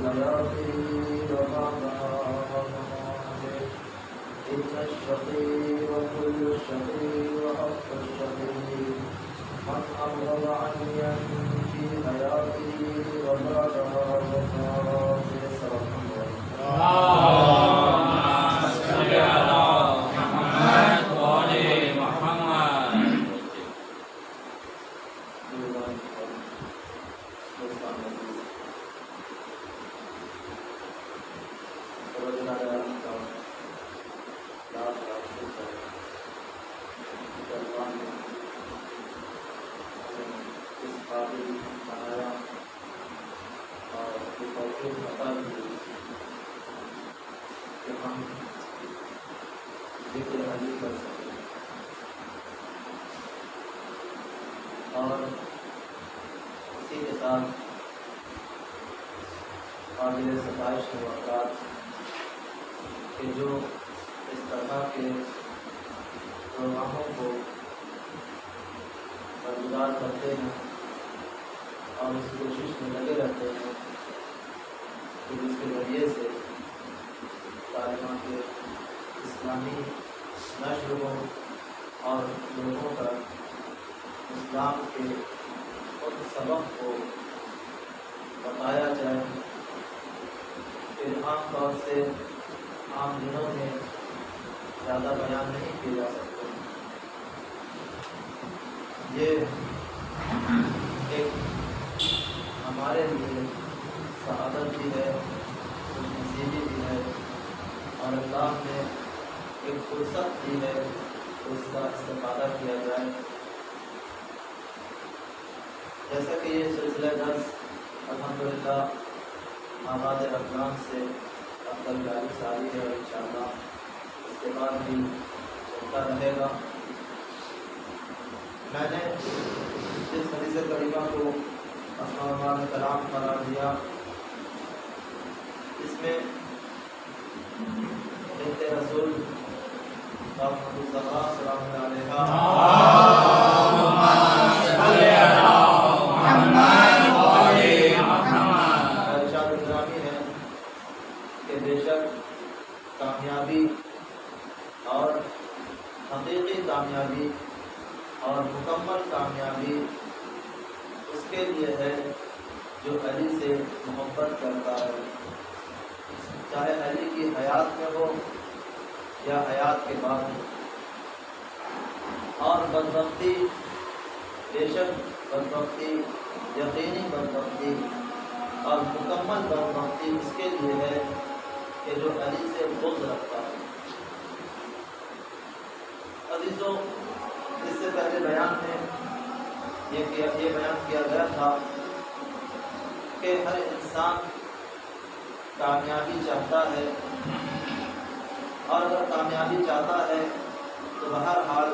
حياته وبعد مماته إن الشقي وكل الشقي وحق الشقي من أبغض عنيا في حياته وبعدها وفاته. صدق الله. اور اسی کے ساتھ قابل ستائش واقعات کہ جو اس طرح کے پروگراموں کو برقرار کرتے ہیں اور اس کوشش میں لگے رہتے ہیں کہ جس کے ذریعے سے تعلیمات اسلامی نشر ہو اور لوگوں کا اسلام کے خود سبق کو بتایا جائے. پھر عام طور سے عام دنوں میں زیادہ بیان نہیں کیے جا سکتے. یہ ایک ہمارے لیے سعادت بھی ہے, کچھ نصیبی بھی ہے, اور اللہ نے ایک فرصت دی ہے تو اس کا استفادہ کیا جائے. جیسا کہ یہ سلسلہ درس الحمدللہ آغاز رمضان سے اب تک جاری ساری ہے اور انشاءاللہ اس کے بعد بھی چلتا رہے گا. میں نے اس حدیث کریمہ کو اسماء کلام قرار دیا. اس میں بنت رسول رحمۃ الزہرا سلام اللہ علیہا کامیابی اور حقیقی کامیابی اور مکمل کامیابی اس کے لیے ہے جو علی سے محبت کرتا ہے, چاہے علی کی حیات میں ہو یا حیات کے بعد ہو. اور بدبختی, بے شک بدبختی, یقینی بدبختی اور مکمل بدبختی اس کے لیے ہے کہ جو علی سے بغض رکھتا ہے. عزیزوں, اس سے پہلے بیان میں یہ بیان کیا گیا تھا کہ ہر انسان کامیابی چاہتا ہے, اور اگر کامیابی چاہتا ہے تو بہرحال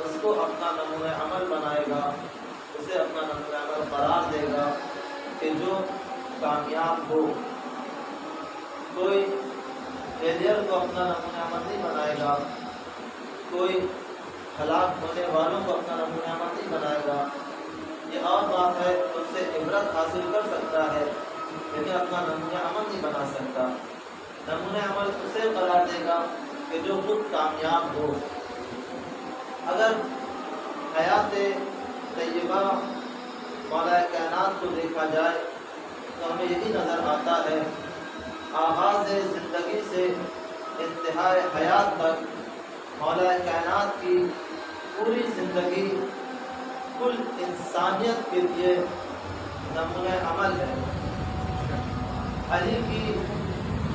اس کو اپنا نمونہ عمل بنائے گا, اسے اپنا نمونہ عمل قرار دے گا کہ جو کامیاب ہو. کوئی فیلئر کو اپنا نمونہ عمل نہیں بنائے گا, کوئی ہلاک ہونے والوں کو اپنا نمونہ عمل نہیں بنائے گا. یہ اور بات ہے, اس سے عبرت حاصل کر سکتا ہے لیکن اپنا نمونہ عمل نہیں بنا سکتا. نمونہ عمل اسے قرار دے گا کہ جو خود کامیاب ہو. اگر حیات طیبہ مولا کائنات کو دیکھا جائے تو ہمیں یہی نظر آتا ہے, آغاز زندگی سے انتہائی حیات تک مولا کائنات کی پوری زندگی کل انسانیت کے لیے نمونہ عمل ہے. علی کی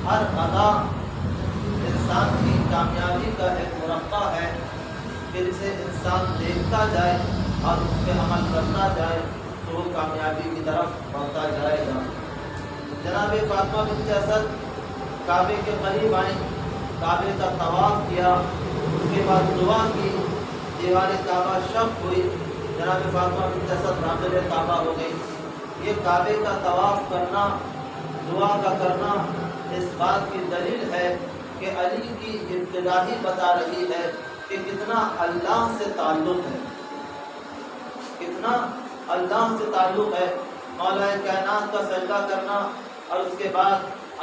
ہر ادا انسان کی کامیابی کا ایک مرقع ہے کہ جسے انسان دیکھتا جائے اور اس پہ عمل کرتا جائے تو وہ کامیابی کی طرف بڑھتا جائے گا. جناب فاطمہ بنت اسد کعبے کے قریب آئیں, کعبے کا طواف کیا, اس کے بعد دعا کی, دیوار کعبہ شق ہوئی, جناب فاطمہ بنت اسد ناظر کعبہ ہو گئی. یہ کعبے کا طواف کرنا, دعا کا کرنا اس بات کی دلیل ہے کہ علی کی ابتدا ہی بتا رہی ہے کہ کتنا اللہ سے تعلق ہے, کتنا اللہ سے تعلق ہے. مولا کائنات کا سجدہ کرنا اور اس کے بعد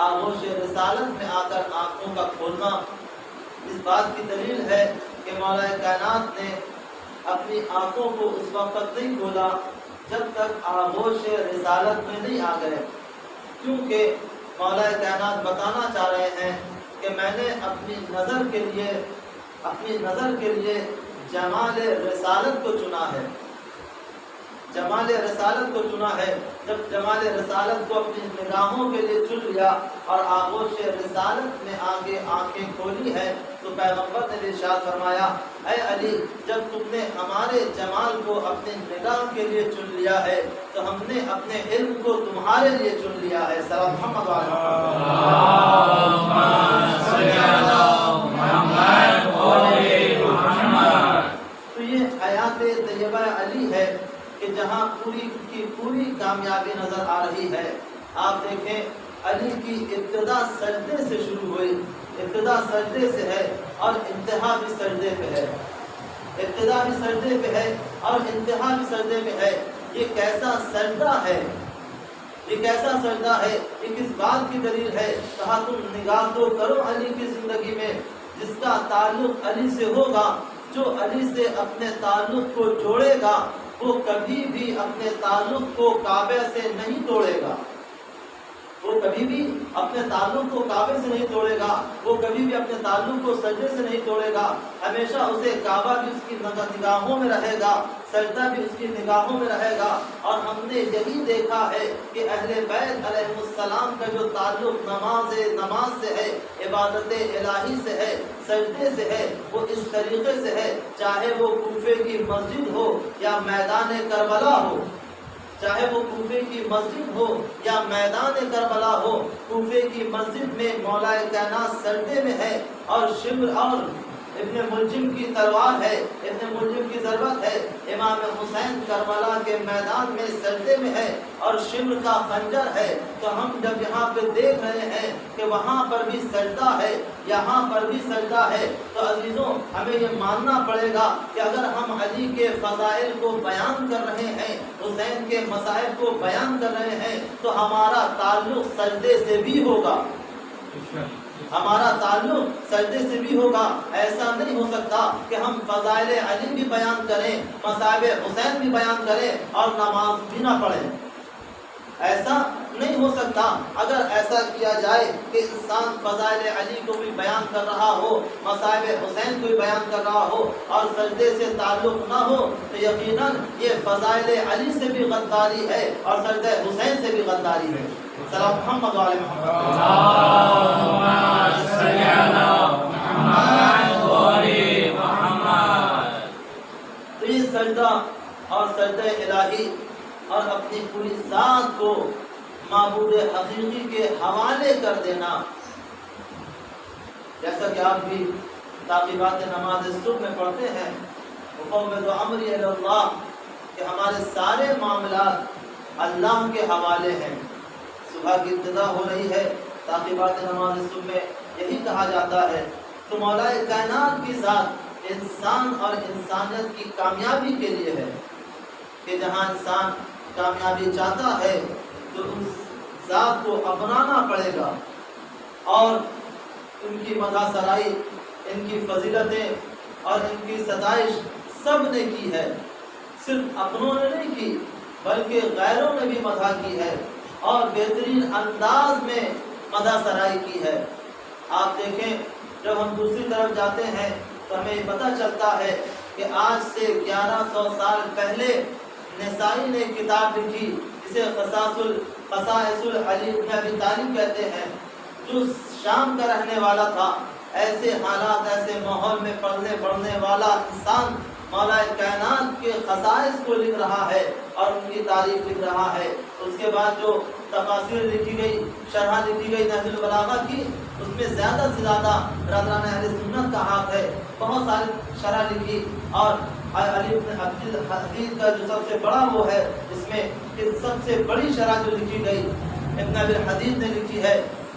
آغوش رسالت میں آ کر آنکھوں کا کھولنا اس بات کی دلیل ہے کہ مولا کائنات نے اپنی آنکھوں کو اس وقت نہیں کھولا جب تک آغوش رسالت میں نہیں آ گئے، کیونکہ مولا کائنات بتانا چاہ رہے ہیں کہ میں نے اپنی نظر کے لیے جمال رسالت کو چنا ہے، جمال رسالت کو چنا ہے۔ جب جمال رسالت کو اپنی نگاہوں کے لیے چن لیا اور آغوش رسالت میں آگے آنکھیں کھولی ہے تو پیغمبر نے ارشاد فرمایا، اے علی جب تم نے ہمارے جمال کو اپنے نگاہ کے لیے چن لیا ہے تو ہم نے اپنے علم کو تمہارے لیے چن لیا ہے۔ سلام محمد تو یہ حیات طیبہ علی ہے کہ جہاں پوری کی پوری کامیابی نظر آ رہی ہے۔ آپ دیکھیں علی کی ابتدا سجدے سے شروع ہوئی، ابتدا سجدے سے ہے اور انتہا بھی سجدے پہ ہے، ابتدا بھی سجدے پہ ہے اور انتہا بھی سجدے پہ ہے۔ یہ کیسا سجدہ ہے، یہ کیسا سجدہ ہے، یہ کس بات کی دلیل ہے؟ کہا تم نگاہ تو کرو علی کی زندگی میں، جس کا تعلق علی سے ہوگا، جو علی سے اپنے تعلق کو جوڑے گا وہ کبھی بھی اپنے تعلق کو کعبے سے نہیں توڑے گا، وہ کبھی بھی اپنے تعلق کو کعبے سے نہیں توڑے گا، وہ کبھی بھی اپنے تعلق کو سجدے سے نہیں توڑے گا، ہمیشہ اسے کعبہ بھی اس کی نگاہوں میں رہے گا، سجدہ بھی اس کی نگاہوں میں رہے گا۔ اور ہم نے یہی دیکھا ہے کہ اہل بیت علیہ السلام کا جو تعلق نماز سے ہے، عبادت الہی سے ہے، سجدے سے ہے، وہ اس طریقے سے ہے، چاہے وہ کوفے کی مسجد ہو یا میدان کربلا ہو، چاہے وہ کوفے کی مسجد ہو یا میدان کربلا ہو، کوفے کی مسجد میں مولا کائنات سجدے میں ہے اور شمر اور ابن ملجم کی تلوار ہے، ابن ملجم کی ضربت ہے، امام حسین کربلا کے میدان میں سجدے میں ہے اور شمر کا خنجر ہے۔ تو ہم جب یہاں پہ دیکھ رہے ہیں کہ وہاں پر بھی سجدہ ہے، یہاں پر بھی سجدہ ہے، تو عزیزوں ہمیں یہ ماننا پڑے گا کہ اگر ہم علی کے فضائل کو بیان کر رہے ہیں، حسین کے مصائب کو بیان کر رہے ہیں، تو ہمارا تعلق سجدے سے بھی ہوگا، ہمارا تعلق سجدے سے بھی ہوگا۔ ایسا نہیں ہو سکتا کہ ہم فضائل علی بھی بیان کریں، مصائب حسین بھی بیان کریں اور نماز بھی نہ پڑھیں، ایسا نہیں ہو سکتا۔ اگر ایسا کیا جائے کہ انسان فضائل علی کو بھی بیان کر رہا ہو، مصائب حسین کو بھی بیان کر رہا ہو اور سجدے سے تعلق نہ ہو تو یقیناً یہ فضائل علی سے بھی غداری ہے اور سجدہ حسین سے بھی غداری ہے۔ سلام محمد علیہ محمد۔ تو یہ سجدہ اور سجدہ الہی اور اپنی پوری ذات کو معبود حقیقی کے حوالے کر دینا، جیسا کہ آپ بھی تعقیبات نماز صبح میں پڑھتے ہیں، وفوض امری الی اللہ، کہ ہمارے سارے معاملات اللہ کے حوالے ہیں۔ صبح کی ابتدا ہو رہی ہے، تعقیبات نماز صبح میں یہی کہا جاتا ہے۔ تو مولا کائنات کی ذات انسان اور انسانیت کی کامیابی کے لیے ہے کہ جہاں انسان کامیابی چاہتا ہے تو اس ذات کو اپنانا پڑے گا، اور ان کی مدح سرائی، ان کی فضیلتیں اور ان کی ستائش سب نے کی ہے، صرف اپنوں نے نہیں کی بلکہ غیروں نے بھی مدح کی ہے اور بہترین انداز میں مدح سرائی کی ہے۔ آپ دیکھیں جب ہم دوسری طرف جاتے ہیں تو ہمیں پتہ چلتا ہے کہ آج سے 1100 سال پہلے نسائی نے کتاب لکھی جسے خصائص علی بن ابی طالب کہتے ہیں، جو شام کا رہنے والا تھا، ایسے حالات ایسے ماحول میں پڑھنے بڑھنے والا انسان مولا کائنات کے خصائص کو لکھ رہا ہے اور ان کی تعریف لکھ رہا ہے۔ اس کے بعد جو تفاسیر لکھی گئی، شرح لکھی گئی نہج البلاغہ کی، اس میں زیادہ سے زیادہ برادران اہل سنت کا ہاتھ ہے، بہت ساری شرح لکھی، اور علی بن عبدالحدید کا جو سب سے بڑا وہ ہے، اس میں سب سے بڑی شرح جو لکھی گئی ابن ابی الحدید نے لکھی ہے۔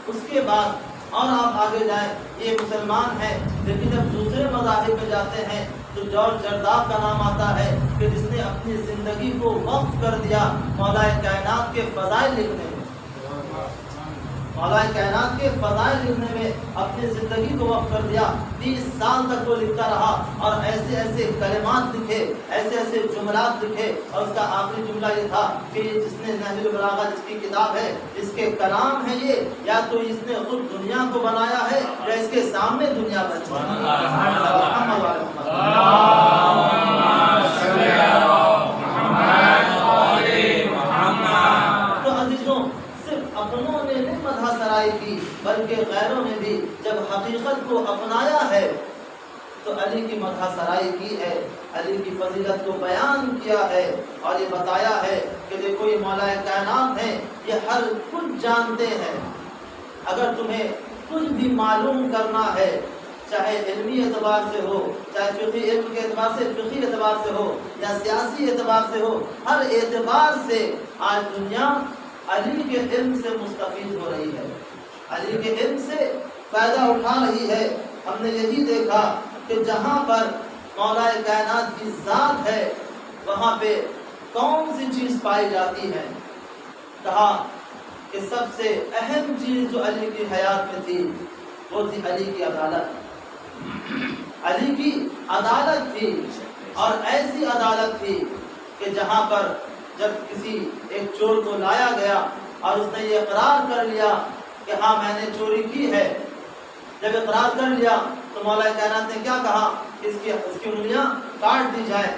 اس کے بعد اور آپ آگے جائیں، یہ مسلمان ہیں لیکن جب دوسرے مذاہب میں جاتے ہیں تو جارج جرداق کا نام آتا ہے کہ جس نے اپنی زندگی کو وقف کر دیا مولا کائنات کے فضائل لکھنے میں، مولا کائنات کے فضائل لکھنے میں اپنی زندگی کو وقف کر دیا۔ 30 سال تک وہ لکھتا رہا اور ایسے ایسے کلمات لکھے، ایسے ایسے جملات لکھے، اور اس کا آخری جملہ یہ تھا کہ جس نے نہج البلاغہ جس کی کتاب ہے، اس کے کلام ہے یہ، یا تو اس نے خود دنیا کو بنایا ہے یا اس کے سامنے دنیا بنی ہے۔ تو عزیزوں، صرف اپنوں نے نہیں مدح سرائی کی بلکہ غیروں نے بھی جب حقیقت کو اپنایا ہے تو علی کی مدح سرائی کی ہے، علی کی فضیلت کو بیان کیا ہے، اور یہ بتایا ہے کہ دیکھو یہ مولا کائنات ہیں، یہ ہر کچھ جانتے ہیں۔ اگر تمہیں کچھ بھی معلوم کرنا ہے، چاہے علمی اعتبار سے ہو، چاہے فقہی علم کے اعتبار سے، فقہی اعتبار سے ہو، یا سیاسی اعتبار سے ہو، ہر اعتبار سے آج دنیا علی کے علم سے مستفید ہو رہی ہے، علی کے علم سے فائدہ اٹھا رہی ہے۔ ہم نے یہی دیکھا کہ جہاں پر مولا کائنات کی ذات ہے وہاں پہ کون سی چیز پائی جاتی ہے؟ کہا کہ سب سے اہم چیز جو علی کی حیات میں تھی وہ تھی علی کی عدالت، علی کی عدالت تھی، اور ایسی عدالت تھی کہ جہاں پر جب کسی ایک چور کو لایا گیا اور اس نے یہ اقرار کر لیا کہ ہاں میں نے چوری کی ہے، جب اقرار کر لیا تو مولا کائنات نے کیا کہا؟ اس کی انگلیاں کاٹ دی جائے۔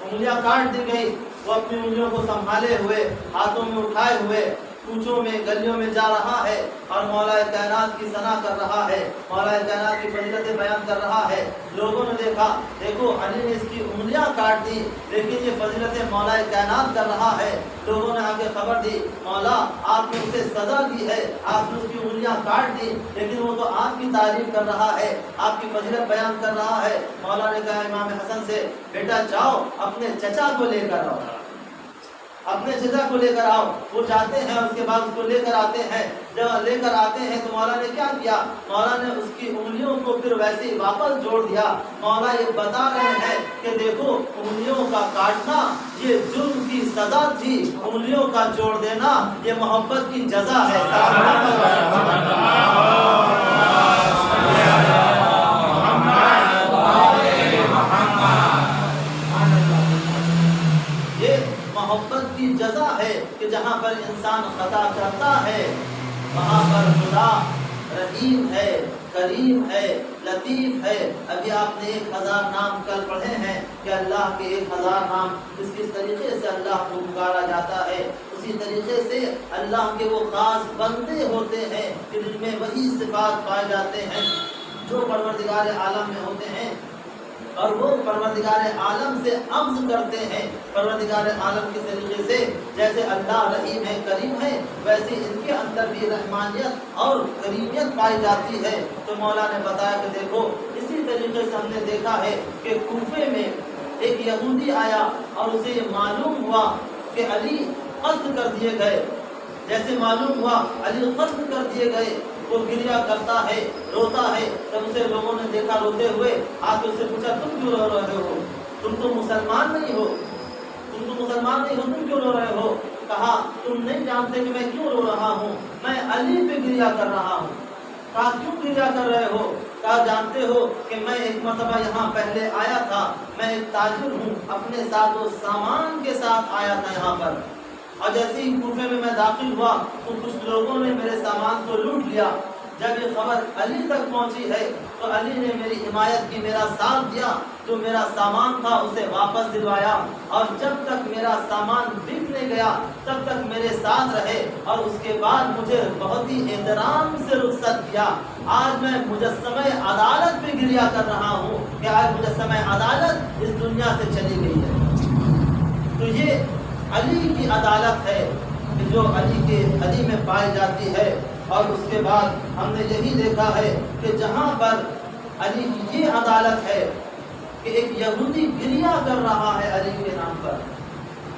انگلیاں کاٹ دی گئی، وہ اپنی انگلیوں کو سنبھالے ہوئے، ہاتھوں میں اٹھائے ہوئے کوچوں میں گلیوں میں جا رہا ہے اور مولا کائنات کی ثنا کر رہا ہے، مولا کائنات کی فضیلتیں بیان کر رہا ہے۔ لوگوں نے دیکھا، دیکھو علی نے اس کی انگلیاں کاٹ دی لیکن یہ فضیلتیں مولا کائنات کر رہا ہے۔ لوگوں نے آگے خبر دی، مولا آپ نے اسے سزا دی ہے، آپ نے اس کی انگلیاں کاٹ دی لیکن وہ تو آپ کی تعریف کر رہا ہے، آپ کی فضیلت بیان کر رہا ہے۔ مولا نے کہا امام حسن سے، بیٹا جاؤ اپنے چچا کو لے کر آؤ، اپنے چچا کو لے کر آؤ۔ وہ جاتے ہیں، اس کے بعد اس کو لے کر آتے ہیں۔ جب لے کر آتے ہیں تو مولا نے کیا کیا؟ مولا نے اس کی انگلیوں کو پھر ویسے ہی واپس جوڑ دیا۔ مولا یہ بتا رہے ہیں کہ دیکھو انگلیوں کا کاٹنا یہ جرم کی سزا تھی، انگلیوں کا جوڑ دینا یہ محبت کی جزا ہے۔ محبت کی جزا ہے کہ جہاں پر انسان خطا کرتا ہے وہاں پر خدا رحیم ہے، کریم ہے، لطیف ہے۔ ابھی آپ نے 1000 نام کل پڑھے ہیں کہ اللہ کے 1000 نام کس طریقے سے اللہ کو پکارا جاتا ہے، اسی طریقے سے اللہ کے وہ خاص بندے ہوتے ہیں کہ جن میں وہی صفات پائے جاتے ہیں جو پروردگار عالم میں ہوتے ہیں، اور وہ پروردگار عالم سے عمز کرتے ہیں۔ پروردگار عالم کے طریقے سے جیسے اللہ رحیم ہے، کریم ہے، ویسے ان کے اندر بھی رحمانیت اور کریمیت پائی جاتی ہے۔ تو مولا نے بتایا کہ دیکھو اسی طریقے سے ہم نے دیکھا ہے کہ کوفے میں ایک یہودی آیا اور اسے یہ معلوم ہوا کہ علی قتل کر دیے گئے۔ جیسے معلوم ہوا علی قتل کر دیے گئے، وہ گریہ کرتا ہے، روتا ہے۔ جب اسے لوگوں نے دیکھا روتے ہوئے، آ کے اسے پوچھا تم کیوں رو رہے ہو؟ تم تو مسلمان نہیں ہو، تم تو مسلمان نہیں ہو، تم کیوں رو رہے ہو؟ کہا تم نہیں جانتے کہ میں کیوں رو رہا ہوں، میں علی پہ گریہ کر رہا ہوں۔ کہا کیوں گریہ کر رہے ہو؟ کہا جانتے ہو کہ میں ایک مرتبہ یہاں پہلے آیا تھا، میں ایک تاجر ہوں، اپنے ساتھ و سامان کے ساتھ آیا تھا یہاں پر، اور جیسے ہی کوفے میں داخل ہوا تو کچھ لوگوں نے میرے سامان کو لوٹ لیا۔ جب یہ خبر علی تک پہنچی ہے تو علی نے میری حمایت کی، میرا ساتھ دیا، جو میرا سامان تھا اسے واپس دلوایا، اور جب تک میرا سامان بک نہیں گیا تب تک میرے ساتھ رہے، اور اس کے بعد مجھے بہت ہی احترام سے رخصت کیا۔ آج میں مجسمہ عدالت پہ گریہ کر رہا ہوں کہ آج مجسمہ عدالت اس دنیا سے چلی گئی ہے۔ تو یہ علی کی عدالت ہے کہ جو علی میں پائی جاتی ہے۔ اور اس کے بعد ہم نے یہی دیکھا ہے کہ جہاں پر علی کی یہ عدالت ہے کہ ایک یہودی گریہ کر رہا ہے علی کے نام پر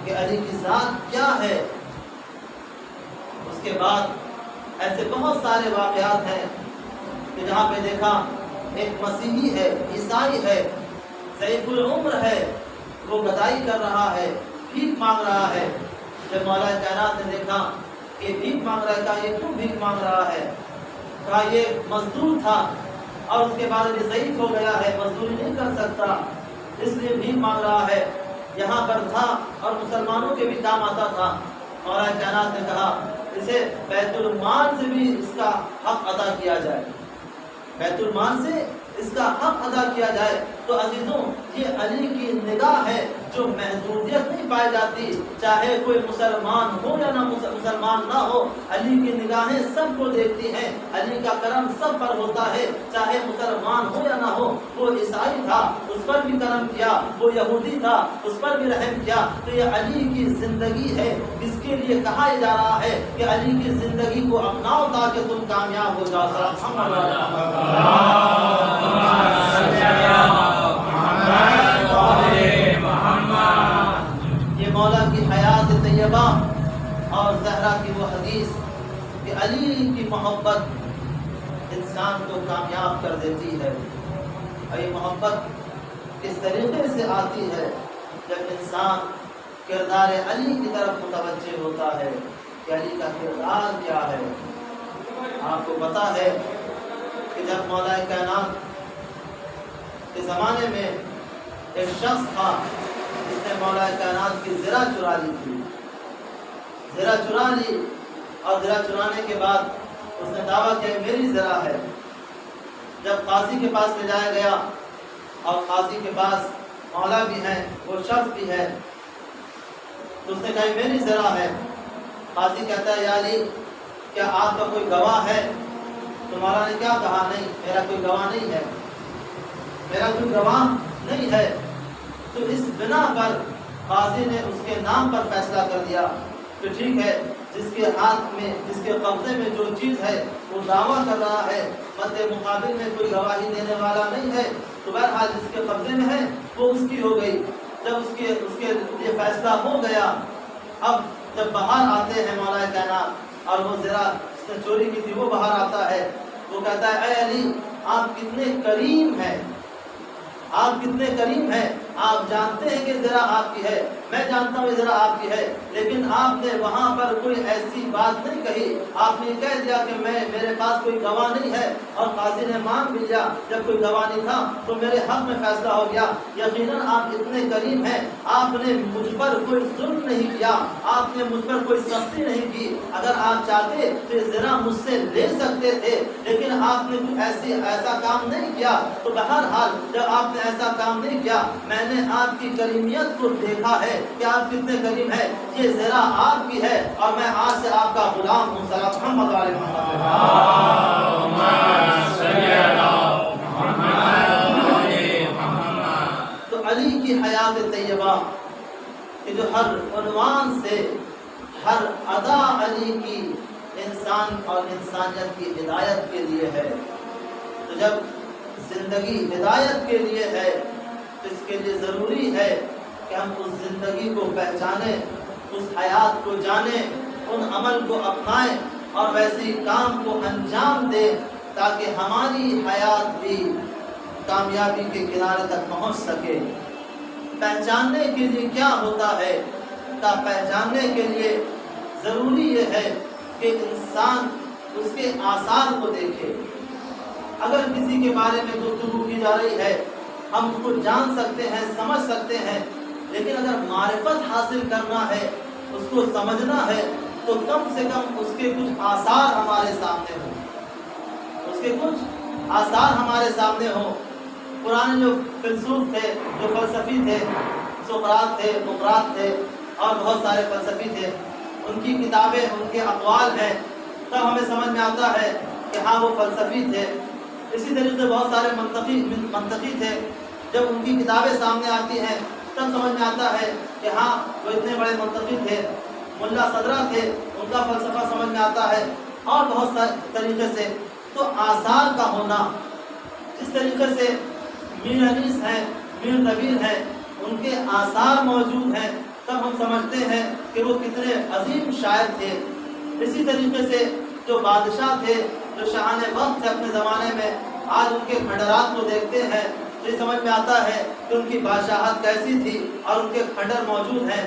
کہ علی کی ذات کیا ہے، اس کے بعد ایسے بہت سارے واقعات ہیں کہ جہاں پہ دیکھا ایک مسیحی ہے، عیسائی ہے، ضعیف العمر ہے، وہ گدائی کر رہا ہے، بھیک مانگ رہا ہے۔ جب مولا کائنات نے دیکھا کہ بھیک مانگ رہا ہے، کہا یہ کیوں بھیک مانگ رہا ہے؟ کہا یہ مزدور تھا اور اس کے بعد یہ ضعیف ہو گیا ہے، مزدوری نہیں کر سکتا، اس لیے بھیک مانگ رہا ہے۔ یہاں پر تھا اور مسلمانوں کے بھی کام آتا تھا۔ مولا کائنات نے کہا اسے بیت المال سے بھی اس کا حق ادا کیا جائے، بیت المال سے اس کا حق ادا کیا جائے۔ تو عزیزوں، یہ علی کی نگاہ ہے جو محدودیت نہیں پائی جاتی، چاہے کوئی مسلمان ہو یا نہ مسلمان نہ ہو، علی کی نگاہیں سب کو دیکھتی ہیں، علی کا کرم سب پر ہوتا ہے، چاہے مسلمان ہو یا نہ ہو۔ وہ عیسائی تھا، اس پر بھی کرم کیا، وہ یہودی تھا، اس پر بھی رحم کیا۔ تو یہ علی کی زندگی ہے، اس کے لیے کہا جا رہا ہے کہ علی کی زندگی کو اپناؤ تاکہ تم کامیاب ہو جاؤ۔ یہ مولا کی حیات طیبہ اور زہرا کی وہ حدیث کہ علی کی محبت انسان کو کامیاب کر دیتی ہے۔ اور یہ محبت کس طریقے سے آتی ہے؟ جب انسان کردار علی کی طرف متوجہ ہوتا ہے کہ علی کا کردار کیا ہے۔ آپ کو پتا ہے کہ جب مولا کائنات کے زمانے میں ایک شخص تھا جس نے مولا کائنات کی زرہ چرا لی تھی، زرہ چرا لی، اور زرہ چرانے کے بعد اس نے دعویٰ کیا میری زرہ ہے۔ جب قاضی کے پاس لے جایا گیا اور قاضی کے پاس مولا بھی ہے، وہ شخص بھی ہے، تو اس نے کہا میری زرہ ہے۔ قاضی کہتا ہے یا علی کیا آپ کا کوئی گواہ ہے؟ تو مولا نے کیا کہا نہیں، میرا کوئی گواہ نہیں ہے، میرا کوئی گواہ نہیں ہے۔ تو اس بنا پر قاضی نے اس کے نام پر فیصلہ کر دیا کہ ٹھیک ہے، جس کے ہاتھ میں، جس کے قبضے میں جو چیز ہے وہ دعویٰ کر رہا ہے، مد مقابل میں کوئی گواہی دینے والا نہیں ہے، تو بہرحال جس کے قبضے میں ہے وہ اس کی ہو گئی۔ جب اس کے یہ فیصلہ ہو گیا، اب جب باہر آتے ہیں مولا کائنات اور وہ زرہ اس نے چوری کی تھی وہ باہر آتا ہے، وہ کہتا ہے اے علی آپ کتنے کریم ہیں، آپ کتنے کریم ہیں، آپ جانتے ہیں کہ ذرا آپ کی ہے، میں جانتا ہوں ذرا آپ کی ہے، لیکن آپ نے وہاں پر کوئی ایسی بات نہیں کہی، آپ نے کہہ دیا کہ میرے پاس کوئی گواہ نہیں ہے، اور قاضی نے مان بھی لیا جب کوئی گواہ نہیں تھا تو میرے حق میں فیصلہ ہو گیا۔ یقیناً آپ اتنے کریم ہیں، آپ نے مجھ پر کوئی ظلم نہیں کیا، آپ نے مجھ پر کوئی سختی نہیں کی، اگر آپ چاہتے تو ذرا مجھ سے لے سکتے تھے، لیکن آپ نے کچھ ایسا کام نہیں کیا۔ تو بہرحال جب آپ نے ایسا کام نہیں کیا، میں نے آپ کی کریمیت کو دیکھا ہے کہ آپ کتنے کریم ہیں، یہ ذرا آپ کی ہے اور میں آج سے آپ کا غلام ہوں۔ محمد علیہ محمد۔ تو علی کی حیات طیبہ کہ جو ہر عنوان سے، ہر ادا علی کی انسان اور انسانیت کی ہدایت کے لیے ہے۔ تو جب زندگی ہدایت کے لیے ہے تو اس کے لیے ضروری ہے کہ ہم اس زندگی کو پہچانیں، اس حیات کو جانیں، ان عمل کو اپنائیں اور ویسی کام کو انجام دیں تاکہ ہماری حیات بھی کامیابی کے کنارے تک پہنچ سکے۔ پہچاننے کے لیے کیا ہوتا ہے؟ پہچاننے کے لیے ضروری یہ ہے کہ انسان اس کے آثار کو دیکھے۔ اگر کسی کے بارے میں گفتگو کی جا رہی ہے ہم اس کو جان سکتے ہیں، سمجھ سکتے ہیں، لیکن اگر معرفت حاصل کرنا ہے، اس کو سمجھنا ہے، تو کم سے کم اس کے کچھ آثار ہمارے سامنے ہوں، اس کے کچھ آثار ہمارے سامنے ہوں۔ پرانے جو فیلسوف تھے، جو فلسفی تھے، سقراط تھے، مقراط تھے اور بہت سارے فلسفی تھے، ان کی کتابیں، ان کے اقوال ہیں، تب ہمیں سمجھ میں آتا ہے کہ ہاں وہ فلسفی تھے۔ اسی طریقے سے بہت سارے منطقی تھے، جب ان کی کتابیں سامنے آتی ہیں تب سمجھ میں آتا ہے کہ ہاں وہ اتنے بڑے منطقی تھے۔ ملا صدرہ تھے، ان کا فلسفہ سمجھ میں آتا ہے، اور بہت سارے طریقے سے۔ تو آثار کا ہونا، جس طریقے سے میر انیس ہیں، میر نبیل ہیں، ان کے آثار موجود ہیں، تب ہم سمجھتے ہیں کہ وہ کتنے عظیم شاعر تھے۔ اسی طریقے سے جو بادشاہ تھے، جو شاہان وقت تھے اپنے زمانے میں، آج ان کے کھنڈرات کو دیکھتے ہیں تو یہ سمجھ میں آتا ہے کہ ان کی بادشاہت کیسی تھی اور ان کے کھنڈر موجود ہیں۔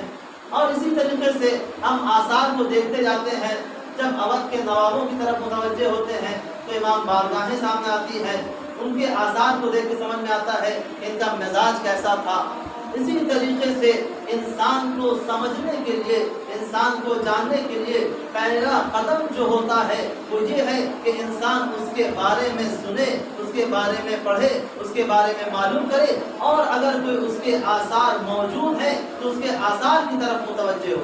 اور اسی طریقے سے ہم آثار کو دیکھتے جاتے ہیں، جب اودھ کے نوابوں کی طرف متوجہ ہوتے ہیں تو امام بارگاہیں سامنے آتی ہے، ان کے آثار کو دیکھ کے سمجھ میں آتا ہے ان کا مزاج کیسا تھا۔ اسی طریقے سے انسان کو سمجھنے کے لیے، انسان کو جاننے کے لیے پہلا قدم جو ہوتا ہے وہ یہ ہے کہ انسان اس کے بارے میں سنے، اس کے بارے میں پڑھے، اس کے بارے میں معلوم کرے، اور اگر کوئی اس کے آثار موجود ہیں تو اس کے آثار کی طرف متوجہ ہو،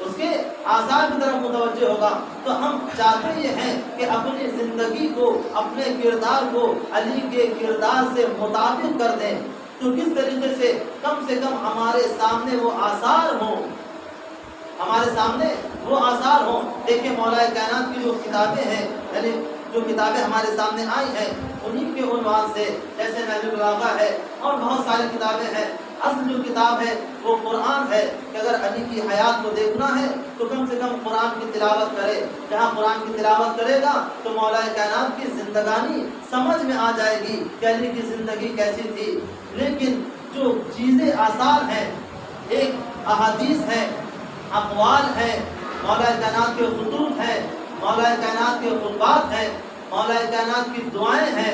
اس کے آثار کی طرف متوجہ ہوگا۔ تو ہم چاہتے یہ ہیں کہ اپنی زندگی کو، اپنے کردار کو علی کے کردار سے مطابق کر دیں، تو کس طریقے سے کم ہمارے سامنے وہ آثار ہوں، ہمارے سامنے وہ آثار ہوں۔ دیکھیں مولا کائنات کی جو کتابیں ہیں، یعنی جو کتابیں ہمارے سامنے آئی ہیں انہی کے عنوان سے، جیسے نہج البلاغہ ہے اور بہت ساری کتابیں ہیں۔ اصل جو کتاب ہے وہ قرآن ہے کہ اگر علی کی حیات کو دیکھنا ہے تو کم سے کم قرآن کی تلاوت کرے۔ جہاں قرآن کی تلاوت کرے گا تو مولا کائنات کی زندگانی سمجھ میں آ جائے گی کہ علی کی زندگی کیسی تھی۔ لیکن جو چیزیں آثار ہیں، ایک احادیث ہیں، اقوال ہیں، مولا کائنات کے خطوط ہیں، مولا کائنات کے خطبات ہیں، مولا کائنات کی دعائیں ہیں،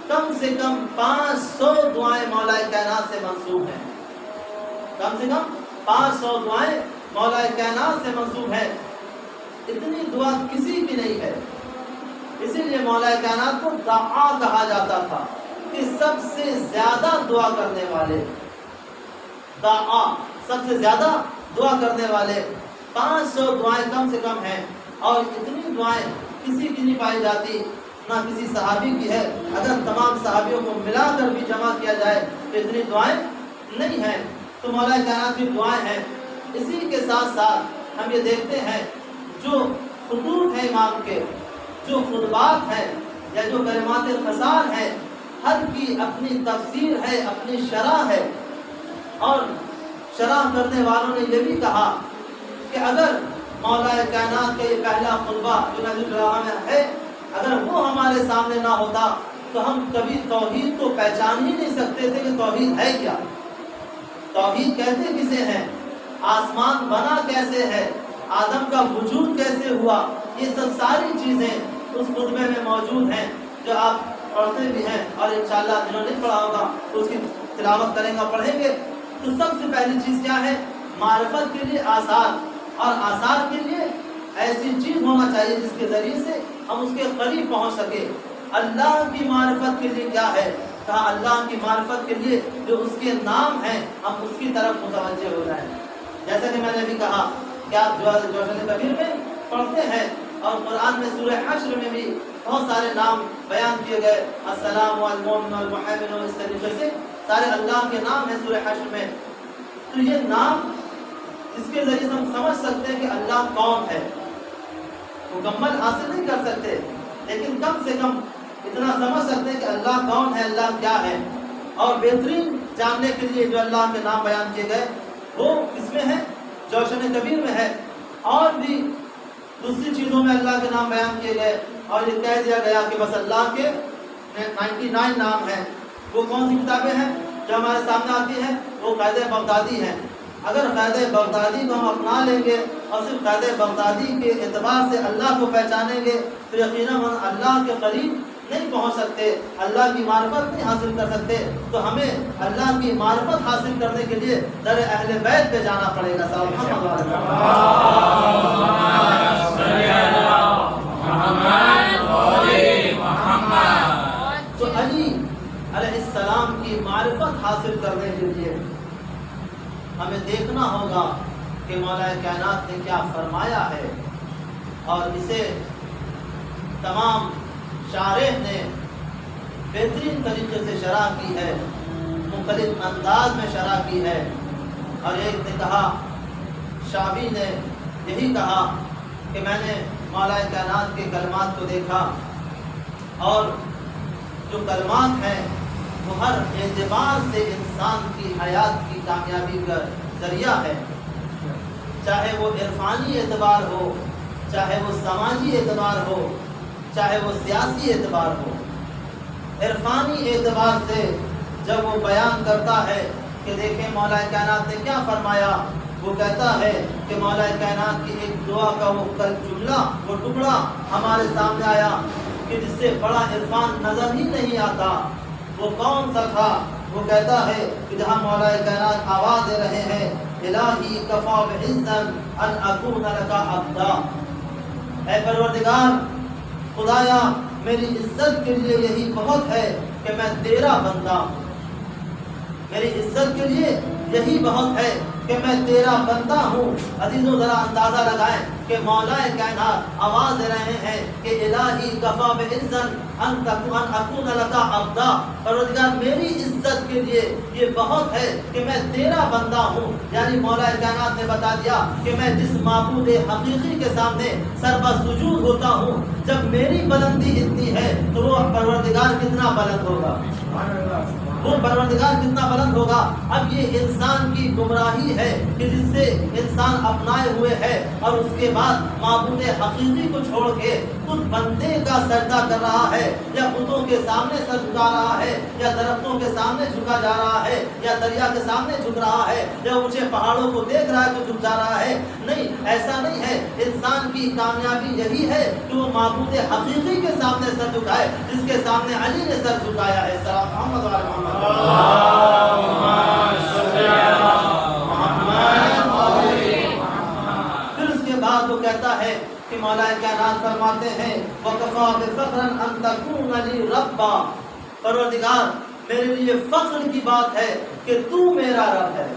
کم سے کم 500 دعائیں مولا کائنات سے منسوب ہیں، کم سے کم 500 دعائیں مولا کائنات سے منسوب ہیں۔ اتنی دعا کسی کی نہیں ہے، اسی لیے مولا کائنات کو دعا کہا جاتا تھا کہ سب سے زیادہ دعا کرنے والے، دعا سب سے زیادہ دعا کرنے والے، 500 دعائیں کم سے کم ہیں، اور اتنی دعائیں کسی کی نہیں پائی جاتی، نہ کسی صحابی کی ہے۔ اگر تمام صحابیوں کو ملا کر بھی جمع کیا جائے تو اتنی دعائیں نہیں ہیں۔ تو مولا کائنات کی دعائیں ہیں۔ اسی کے ساتھ ساتھ ہم یہ دیکھتے ہیں جو خطوط ہیں امام کے، جو خطبات ہیں یا جو کلمات خسار ہیں، ہر کی اپنی تفسیر ہے، اپنی شرح ہے، اور شرح کرنے والوں نے یہ بھی کہا کہ اگر مولا کائنات کا یہ پہلا خطبہ جو نہج البلاغہ میں ہے، اگر وہ ہمارے سامنے نہ ہوتا تو ہم کبھی توحید کو پہچان ہی نہیں سکتے تھے کہ توحید ہے کیا، توحید کہتے کسے ہیں، آسمان بنا کیسے ہے، آدم کا وجود کیسے ہوا، یہ سب ساری چیزیں اس خطبے میں موجود ہیں جو آپ پڑھتے بھی ہیں، اور انشاءاللہ جنہوں نے پڑھا ہوگا تو اس کی تلاوت کریں گے، پڑھیں گے۔ تو سب سے پہلی چیز کیا ہے؟ معرفت کے لیے آثار، اور آثار کے لیے ایسی چیز ہونا چاہیے جس کے ذریعے سے ہم اس کے قریب پہنچ سکے۔ اللہ کی معرفت کے لیے کیا ہے؟ کہا اللہ کی معرفت کے لیے جو اس کے نام ہیں ہم اس کی طرف متوجہ ہو جائیں۔ جیسا کہ میں نے بھی کہا کہ آپ جوشن کبیر میں پڑھتے ہیں، اور قرآن میں سورہ حشر میں بھی بہت سارے نام بیان کیے گئے، السلام والمومن والمحیمن، اور اس طریقے سے سارے اللہ کے نام ہیں سورہ حشر میں۔ تو یہ نام اس کے ذریعے ہم سمجھ سکتے ہیں کہ اللہ کون ہے۔ مکمل حاصل نہیں کر سکتے، لیکن کم سے کم اتنا سمجھ سکتے ہیں کہ اللہ کون ہے، اللہ کیا ہے۔ اور بہترین جاننے کے لیے جو اللہ کے نام بیان کیے گئے وہ اس میں ہے، جوشن کبیر میں ہے، اور بھی دوسری چیزوں میں اللہ کے نام بیان کیے گئے، اور یہ کہہ دیا گیا کہ بس اللہ کے 99 نام ہیں۔ وہ کون سی کتابیں ہیں جو ہمارے سامنے آتی ہیں؟ وہ قید بغدادی ہیں۔ اگر قید بغدادی کو ہم اپنا لیں گے اور صرف قید بغدادی کے اعتبار سے اللہ کو پہچانیں گے تو یقیناً ہم اللہ کے قریب نہیں پہنچ سکتے، اللہ کی معرفت نہیں حاصل کر سکتے۔ تو ہمیں اللہ کی معرفت حاصل کرنے کے لیے در اہل بیت پہ جانا پڑے گا۔ تو علی علیہ السلام کی معرفت حاصل کرنے کے لیے ہمیں دیکھنا ہوگا کہ مولا کائنات نے کیا فرمایا ہے، اور اسے تمام شارح نے بہترین طریقے سے شرح کی ہے، مختلف انداز میں شرح کی ہے۔ اور ایک نے کہا، شابی نے یہی کہا کہ میں نے مولا کائنات کے کلمات کو دیکھا، اور جو کلمات ہیں وہ ہر اعتبار سے انسان کی حیات کی کامیابی کا ذریعہ ہے، چاہے وہ عرفانی اعتبار ہو، چاہے وہ سماجی اعتبار ہو، چاہے وہ سیاسی اعتبار ہو۔ عرفانی اعتبار سے جب وہ بیان کرتا ہے کہ دیکھیں مولا کائنات نے کیا فرمایا، وہ کہتا ہے کہ مولا کائنات کی ایک دعا کا وہ جملہ، وہ ٹکڑا ہمارے سامنے آیا کہ جس سے بڑا عرفان نظر ہی نہیں آتا۔ وہ کون سا تھا؟ وہ کہتا ہے کہ جہاں مولا کائنات آواز دے رہے ہیں الہی کفا بعزا ان اکون لک عبدا، اے پروردگار خدایا میری عزت کے لیے یہی بہت ہے کہ میں تیرا بندہ ہوں، میری عزت کے لیے یہی بہت ہے کہ میں تیرا بندہ ہوں۔ عزیزو ذرا اندازہ لگائیں کہ مولا کائنات آواز دے رہے ہیں کہ الہی کفا بعزا ان اکون لک عبدا، پروردگار میری عزت کے لیے یہ بہت ہے کہ میں تیرا بندہ ہوں۔ یعنی مولا کائنات نے بتا دیا کہ میں جس معبود حقیقی کے سامنے سربسجود ہوتا ہوں، جب میری بلندی اتنی ہے تو وہ پروردگار کتنا بلند ہوگا، وہ پروردگار کتنا بلند ہوگا۔ اب یہ انسان کی گمراہی ہے کہ جس سے انسان اپنائے ہوئے ہے اور اس کے بعد معبود حقیقی کو چھوڑ کے خود بندے کا سجدہ کر رہا ہے، یا بتوں کے سامنے سر جھکا رہا ہے، یا درختوں کے سامنے جھکا جا رہا ہے، یا دریا کے سامنے جھک رہا ہے، یا اونچے پہاڑوں کو دیکھ رہا ہے تو جھک جا رہا ہے۔ نہیں، ایسا نہیں ہے۔ انسان کی کامیابی یہی ہے کہ وہ معبود حقیقی کے سامنے سر جھکائے، جس کے سامنے علی نے سر جھکایا ہے۔ سلام محمد علی محمد۔ پھر اس کے بعد وہ کہتا ہے کہ مولا کائنات فرماتے ہیں وَكَفَى بِفَخْرًا أَن تَكُونَ لِي رَبًّا، پروردگار میرے لیے فخر کی بات ہے کہ تو میرا رب ہے،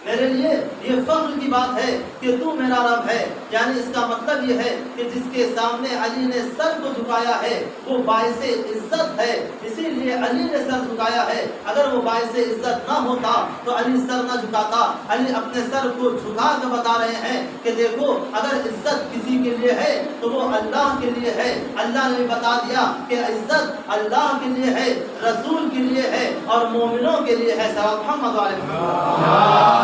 میرے لیے یہ فخر کی بات ہے کہ تو میرا رب ہے۔ یعنی اس کا مطلب یہ ہے کہ جس کے سامنے علی نے سر کو جھکایا ہے وہ باعث عزت ہے، اسی لیے علی نے سر جھکایا ہے۔ اگر وہ باعث عزت نہ ہوتا تو علی سر نہ جھکاتا۔ علی اپنے سر کو جھکا کر بتا رہے ہیں کہ دیکھو اگر عزت کسی کے لیے ہے تو وہ اللہ کے لیے ہے۔ اللہ نے بتا دیا کہ عزت اللہ کے لیے ہے، رسول کے لیے ہے اور مومنوں کے لیے ہے۔ صلی محمد علیہ وسلم۔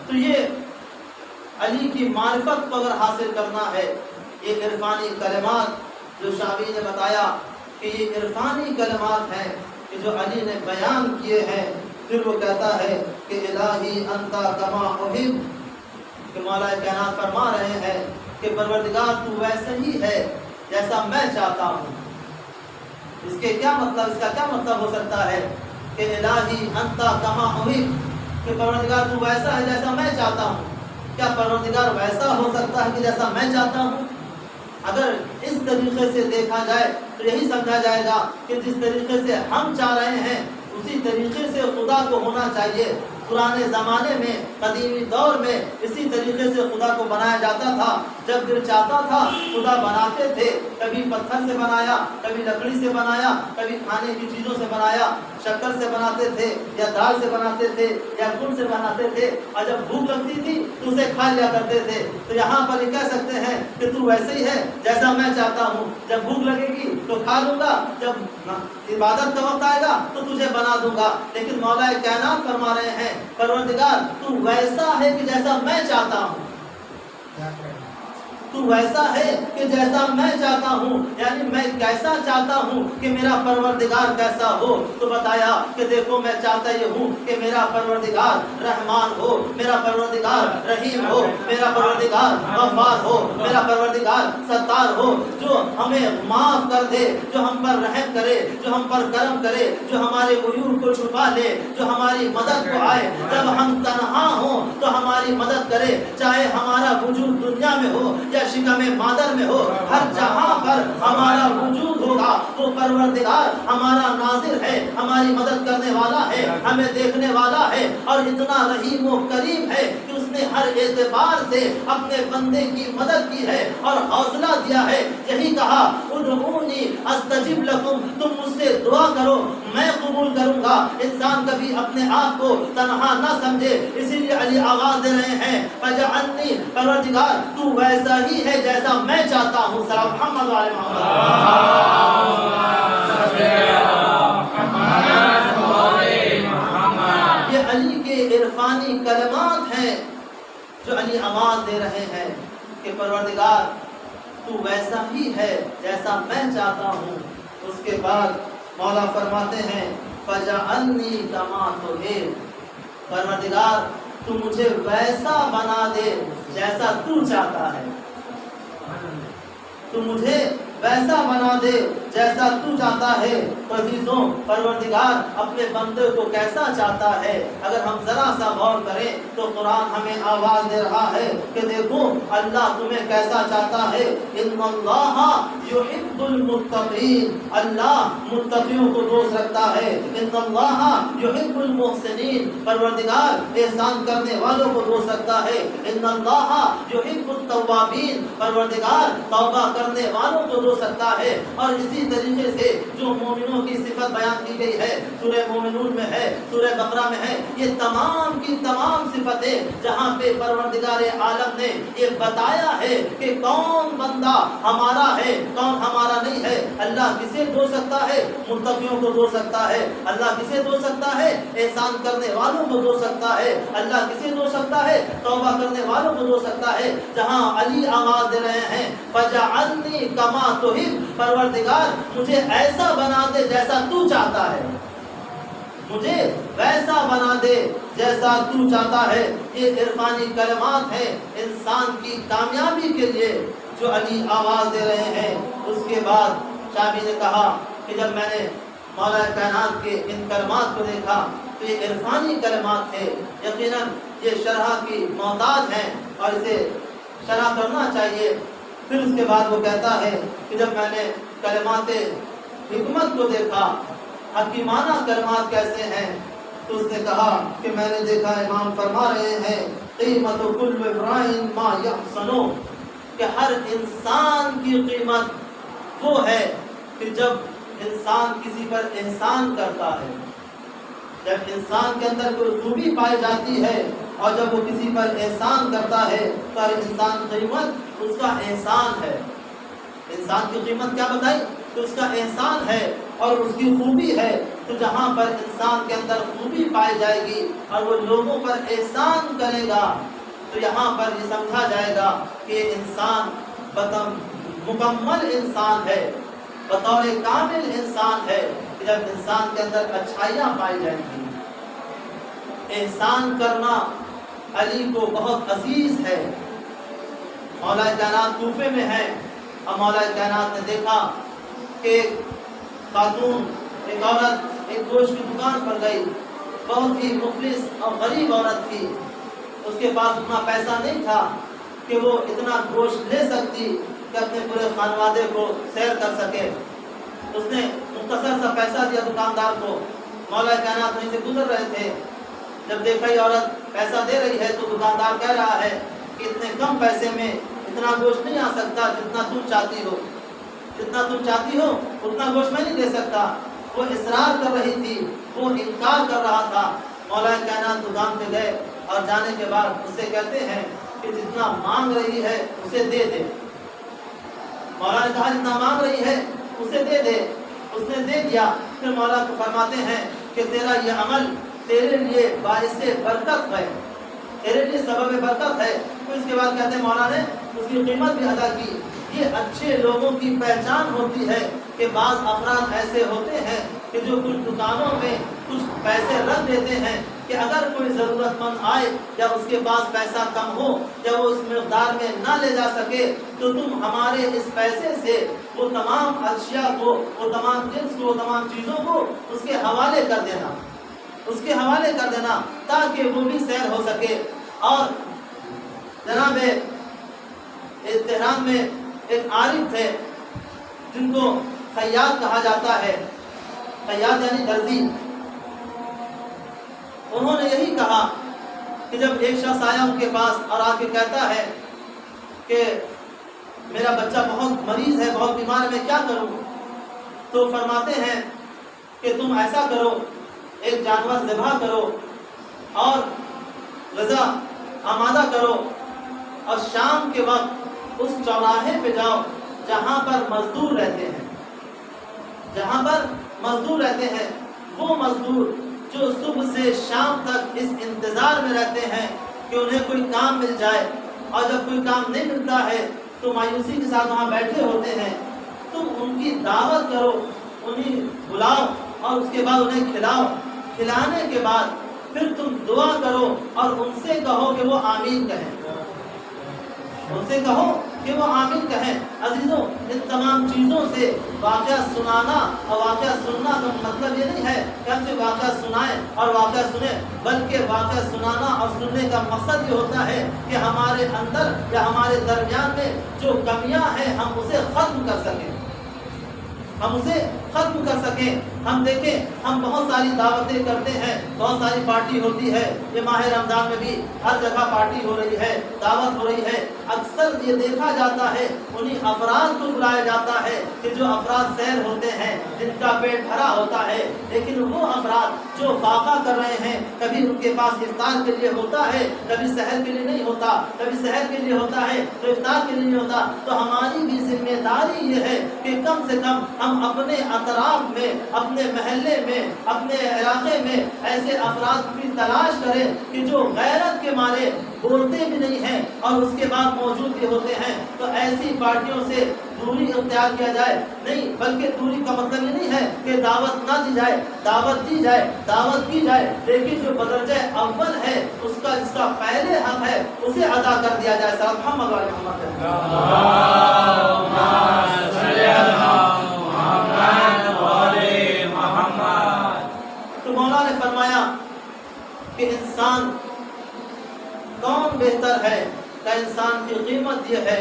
تو یہ علی کی معرفت کو اگر حاصل کرنا ہے، یہ عرفانی کلمات جو شامی نے بتایا کہ یہ عرفانی کلمات ہیں کہ جو علی نے بیان کیے ہیں۔ پھر وہ کہتا ہے کہ الہی انتا کما احب، کہ مولا کائنات فرما رہے ہیں کہ پروردگار تو ویسے ہی ہے جیسا میں چاہتا ہوں۔ اس کے کیا مطلب، اس کا کیا مطلب ہو سکتا ہے کہ الہی انتا کما احب، کہ پروردگار تو ویسا ہے جیسا میں چاہتا ہوں۔ کیا پروردگار ویسا ہو سکتا ہے کہ جیسا میں چاہتا ہوں؟ اگر اس طریقے سے دیکھا جائے تو یہی سمجھا جائے گا کہ جس طریقے سے ہم چاہ رہے ہیں اسی طریقے سے خدا کو ہونا چاہیے۔ پرانے زمانے میں، قدیمی دور میں اسی طریقے سے خدا کو بنایا جاتا تھا۔ جب دل چاہتا تھا خدا بناتے تھے، کبھی پتھر سے بنایا، کبھی لکڑی سے بنایا، کبھی کھانے کی چیزوں سے بنایا، شکر سے بناتے تھے یا دال سے بناتے تھے یا گڑ سے بناتے تھے، اور جب بھوک لگتی تھی تو اسے کھا لیا کرتے تھے۔ تو یہاں پر یہ کہہ سکتے ہیں کہ تو ویسے ہی ہے جیسا میں چاہتا ہوں، جب بھوک لگے گی تو کھا لوں گا، جب عبادت کا وقت آئے گا تو تجھے بنا دوں گا۔ لیکن مولا کائنات فرما رہے ہیں پروردگار تو ویسا ہے کہ جیسا میں چاہتا ہوں، تو ویسا ہے کہ جیسا میں چاہتا ہوں۔ یعنی میں کیسا چاہتا ہوں کہ میرا پروردگار کیسا ہو؟ تو بتایا کہ دیکھو میں چاہتا یہ ہوں کہ میرا پروردگار رحمان ہو، میرا پروردگار رحیم ہو، میرا پروردگار غفار ہو، میرا پروردگار ستار ہو، جو ہمیں معاف کر دے، جو ہم پر رحم کرے، جو ہم پر کرم کرے، جو ہمارے عیوب کو چھپا لے، جو ہماری مدد کو آئے، جب ہم تنہا ہوں تو ہماری مدد کرے، چاہے ہمارا وجود دنیا میں ہو یا شکم مادر میں ہو، ہر جہاں پر ہمارا وجود ہوگا وہ پروردگار ہمارا ناظر ہے، ہماری مدد کرنے والا ہے، ہمیں دیکھنے والا ہے، اور اتنا رحیم و کریم ہے کہ اس نے ہر اعتبار سے اپنے بندے کی مدد کی ہے اور حوصلہ دیا ہے۔ یہی کہا ادعونی استجب لکم، تم مجھ سے دعا کرو میں قبول کروں گا۔ انسان کبھی اپنے آپ کو تنہا نہ سمجھے، اسی لیے علی آواز دے رہے ہیں فجعلنی، پروردگار تو ویسا ہی ہے جیسا میں چاہتا ہوں۔ سلام محمد علیہ محمد۔ یہ علی کے عرفانی کلمات ہیں جو علی آواز دے رہے ہیں کہ پروردگار تو ویسا ہی ہے جیسا میں چاہتا ہوں۔ اس کے بعد مولا فرماتے ہیں فَجَعَلْنِي كَمَا تُحِبُّ، پروردگار تو مجھے ویسا بنا دے جیسا تو چاہتا ہے، تو مجھے ویسا بنا دے جیسا تو چاہتا ہے۔ تو عزیزوں، پروردگار اپنے بندے کو کیسا چاہتا ہے اگر ہم ذرا سا غور کریں تو قرآن ہمیں آواز دے رہا ہے کہ دیکھو اللہ تمہیں کیسا چاہتا ہے۔ ان اللہ یحب المتقین، اللہ متقیوں کو دوست رکھتا ہے۔ ان اللہ یحب المحسنین، پروردگار احسان کرنے والوں کو دوست رکھتا ہے۔ ان اللہ یحب التوابین، پروردگار توبہ کرنے والوں کو دوست رکھتا ہے۔ اور اسی طریقے سے جو مومنوں کی صفت بیان کی گئی ہے سورہ مومنون میں ہے، سورہ بقرہ میں ہے، یہ تمام کی تمام صفتیں جہاں پہ پروردگار عالم نے یہ بتایا ہے کہ کون بندہ ہمارا ہے کون ہمارا نہیں ہے۔ اللہ کسے دو سکتا ہے؟ متقیوں کو دو سکتا ہے۔ اللہ کسے دو سکتا ہے؟ احسان کرنے والوں کو دو سکتا ہے۔ اللہ کسے دو سکتا ہے؟ توبہ کرنے والوں کو دو سکتا ہے۔ جہاں علی آواز دے رہے ہیں فَجَعَلْنِي كَمَا تُحِبُّ، پروردگار مجھے ایسا بنا دے جیسا تو چاہتا ہے، مجھے ویسا بنا دے جیسا تو چاہتا ہے۔ یہ عرفانی کلمات ہیں انسان کی کامیابی کے لیے جو علی آواز دے رہے ہیں۔ اس کے بعد شامی نے کہا کہ جب میں نے مولا کائنات کے ان کلمات کو دیکھا تو یہ عرفانی کلمات تھے، یقیناً یہ شرح کی محتاج ہیں اور اسے شرح کرنا چاہیے۔ پھر اس کے بعد وہ کہتا ہے کہ جب میں نے کلمات حکمت کو دیکھا، حکیمانہ کلمات کیسے ہیں، تو اس نے کہا کہ میں نے دیکھا امام فرما رہے ہیں قیمت کل ابراہیم ما یحسنو، کہ ہر انسان کی قیمت وہ ہے کہ جب انسان کسی پر احسان کرتا ہے، جب انسان کے اندر کوئی خوبی پائی جاتی ہے اور جب وہ کسی پر احسان کرتا ہے تو ہر انسان قیمت اس کا احسان ہے۔ انسان کی قیمت کیا بتائی؟ تو اس کا احسان ہے اور اس کی خوبی ہے۔ تو جہاں پر انسان کے اندر خوبی پائی جائے گی اور وہ لوگوں پر احسان کرے گا تو یہاں پر یہ سمجھا جائے گا کہ انسان مکمل انسان ہے، بطور کامل انسان ہے۔ جب انسان کے اندر اچھائیاں پائی جائیں گی، احسان کرنا علی کو بہت عزیز ہے۔ مولا کائنات کوفے میں ہے اور مولا کائنات نے دیکھا کہ ایک خاتون، ایک عورت ایک گوشت کی دکان پر گئی، بہت ہی مفلس اور غریب عورت تھی، اس کے پاس اتنا پیسہ نہیں تھا کہ وہ اتنا گوشت لے سکتی کہ اپنے پورے خانوادے کو سیر کر سکے۔ اس نے مختصر سا پیسہ دیا دکاندار کو، مولا کائنات وہیں سے گزر رہے تھے، جب دیکھا یہ عورت پیسہ دے رہی ہے تو دکاندار کہہ رہا ہے کہ اتنے کم پیسے میں اتنا گوشت نہیں آ سکتا جتنا تم چاہتی ہو، جتنا تم چاہتی ہو اتنا گوشت میں نہیں دے سکتا۔ وہ اصرار کر رہی تھی، وہ انکار کر رہا تھا۔ مولا کائنات دکان پہ گئے اور جانے کے بعد اس سے کہتے ہیں کہ جتنا مانگ رہی ہے اسے دے دے۔ مولا نے کہا جتنا مانگ رہی ہے اسے دے دے، اس نے دے دیا۔ پھر مولا کو فرماتے ہیں کہ تیرا یہ عمل تیرے لیے باعث برکت ہے، تیرے لیے سبب برکت ہے۔ تو اس کے بعد کہتے ہیں مولا نے اس کی قیمت بھی ادا کی۔ یہ اچھے لوگوں کی پہچان ہوتی ہے کہ بعض افراد ایسے ہوتے ہیں کہ جو کچھ دکانوں میں کچھ پیسے رکھ دیتے ہیں کہ اگر کوئی ضرورت مند آئے یا اس کے پاس پیسہ کم ہو یا وہ اس مقدار میں نہ لے جا سکے تو تم ہمارے اس پیسے سے وہ تمام اشیاء کو، وہ تمام جنس کو، وہ تمام چیزوں کو اس کے حوالے کر دینا، اس کے حوالے کر دینا تاکہ وہ بھی سیر ہو سکے۔ اور جناب تہران میں ایک عارف تھے جن کو خیاط کہا جاتا ہے، خیاط یعنی درزی۔ انہوں نے یہی کہا کہ جب ایک شخص آیا ان کے پاس اور آ کے کہتا ہے کہ میرا بچہ بہت مریض ہے، بہت بیمار ہے، میں کیا کروں؟ تو فرماتے ہیں کہ تم ایسا کرو، ایک جانور ذبح کرو اور غذا آمادہ کرو اور شام کے وقت اس چوراہے پہ جاؤ جہاں پر مزدور رہتے ہیں، جہاں پر مزدور رہتے ہیں، وہ مزدور جو صبح سے شام تک اس انتظار میں رہتے ہیں کہ انہیں کوئی کام مل جائے، اور جب کوئی کام نہیں ملتا ہے تو مایوسی کے ساتھ وہاں بیٹھے ہوتے ہیں، تم ان کی دعوت کرو، انہیں بلاؤ اور اس کے بعد انہیں کھلاؤ، کھلانے کے بعد پھر تم دعا کرو اور ان سے کہو کہ وہ آمین کہیں، ان سے کہو کہ وہ آمین کہیں۔ عزیزوں، ان تمام چیزوں سے واقعہ سنانا اور واقعہ سننا کا مطلب یہ نہیں ہے کہ ہم سے واقعہ سنائیں اور واقعہ سنیں، بلکہ واقعہ سنانا اور سننے کا مقصد یہ ہوتا ہے کہ ہمارے اندر یا ہمارے درمیان میں جو کمیاں ہیں ہم اسے ختم کر سکیں، ہم اسے ختم کر سکیں۔ ہم دیکھیں، ہم بہت ساری دعوتیں کرتے ہیں، بہت ساری پارٹی ہوتی ہے، یہ ماہ رمضان میں بھی ہر جگہ پارٹی ہو رہی ہے، دعوت ہو رہی ہے۔ اکثر یہ دیکھا جاتا ہے انہیں افراد کو بلایا جاتا ہے کہ جو افراد سیر ہوتے ہیں، جن کا پیٹ بھرا ہوتا ہے، لیکن وہ افراد جو فاقہ کر رہے ہیں، کبھی ان کے پاس افطار کے لیے ہوتا ہے، کبھی سحر کے لیے نہیں ہوتا، کبھی سحر کے لیے ہوتا ہے تو افطار کے لیے نہیں ہوتا، تو ہماری بھی ذمہ داری یہ ہے کہ کم سے کم ہم اپنے اطراف میں، اپنے محلے میں، اپنے علاقے میں ایسے افراد کی تلاش کریں کہ جو غیرت کے مارے بولتے بھی نہیں ہیں اور اس کے بعد موجود بھی ہوتے ہیں، تو ایسی پارٹیوں سے دوری اختیار کیا جائے۔ نہیں، بلکہ دوری کا مطلب یہ نہیں ہے کہ دعوت نہ دی جائے، دعوت دی جائے، دعوت کی جائے، لیکن جو بدرجہ اول ہے اس کا، جس کا پہلے حق ہے، اسے ادا کر دیا جائے۔ صلی محمد علیہ محمد۔ تو مولا نے فرمایا کہ انسان کون بہتر ہے، کہ انسان کی قیمت یہ ہے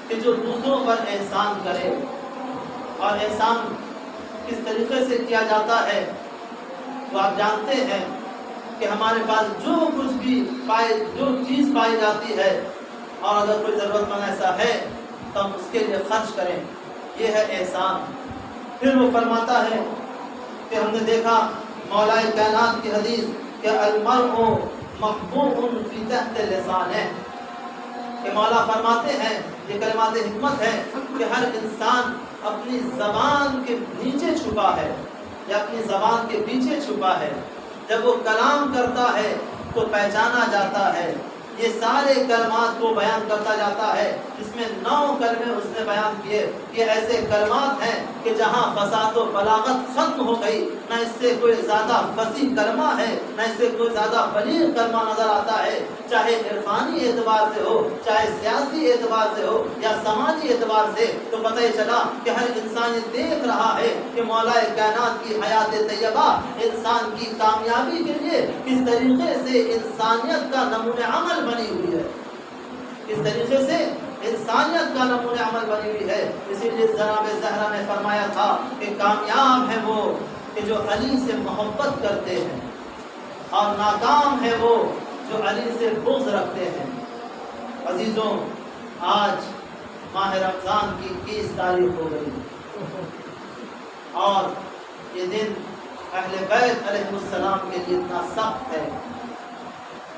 کہ جو دوسروں پر احسان کرے، اور احسان کس طریقے سے کیا جاتا ہے تو آپ جانتے ہیں کہ ہمارے پاس جو کچھ بھی جو چیز پائی جاتی ہے، اور اگر کوئی ضرورت مند ایسا ہے تو ہم اس کے لیے خرچ کریں، یہ ہے احسان۔ پھر وہ فرماتا ہے کہ ہم نے دیکھا مولا کائنات کی حدیث کہ المرء محبوب فی تحت لسانہ، کہ مولا فرماتے ہیں، یہ کلمات حکمت ہے کہ ہر انسان اپنی زبان کے نیچے چھپا ہے یا اپنی زبان کے پیچھے چھپا ہے، جب وہ کلام کرتا ہے تو پہچانا جاتا ہے۔ یہ سارے کلمات کو بیان کرتا جاتا ہے، جس میں 9 کلمے اس نے بیان کیے، یہ ایسے کلمات ہیں کہ جہاں فصاحت و بلاغت ختم ہو گئی، نہ اس سے کوئی زیادہ فصیح کلمہ ہے، نہ اس سے کوئی زیادہ بلیغ کلمہ نظر آتا ہے، چاہے عرفانی اعتبار سے ہو، چاہے سیاسی اعتبار سے ہو یا سماجی اعتبار سے، تو پتہ ہی چلا کہ ہر انسان یہ دیکھ رہا ہے کہ مولا کائنات کی حیات طیبہ انسان کی کامیابی کے لیے کس طریقے سے انسانیت کا نمونہ عمل بنی ہوئی ہے، کس طریقے سے انسانیت کا نمونہ عمل بنی ہوئی ہے۔ اسی لیے جناب زہرا نے فرمایا تھا کہ کامیاب ہے وہ کہ جو علی سے محبت کرتے ہیں، اور ناکام ہے وہ جو علی سے بغض رکھتے ہیں۔ عزیزوں، آج ماہ رمضان کی 30 تاریخ ہو گئی، اور یہ دن اہل بیت علیہ السلام کے لیے اتنا سخت ہے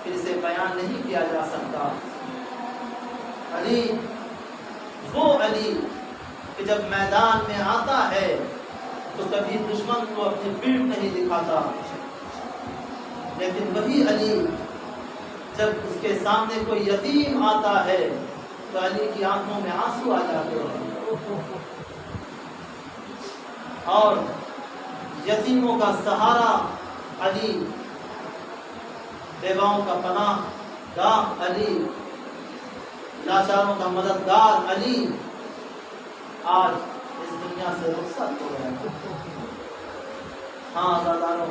کہ اسے بیان نہیں کیا جا سکتا۔ علی، وہ علی کہ جب میدان میں آتا ہے تو کبھی دشمن کو اپنی پیٹھ نہیں دکھاتا، لیکن وہی علی جب اس کے سامنے کوئی یتیم آتا ہے تو علی کی آنکھوں میں آنسو آ جاتے ہیں، اور یتیموں کا سہارا علی، بیواؤں کا پناہ گاہ علی، لاچاروں کا مددگار علی، آج اس دنیا سے رخصت ہو گیا۔ ہاں عزیزانو،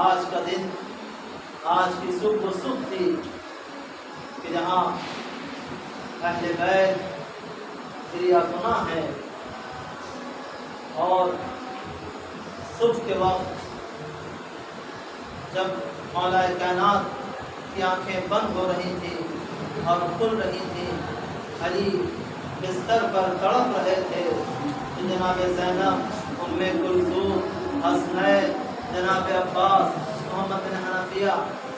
آج کا دن، آج کی صبح وہ صبح تھی کہ جہاں اہل بیت دریا گناہ ہے، اور صبح کے وقت جب مولا کائنات کی آنکھیں بند ہو رہی تھی اور کھل رہی تھی، علی بستر پر تڑپ رہے تھے، تو جناب زینب، ام کلثوم، حسنین، جناب عباس، محمد بن حنفیہ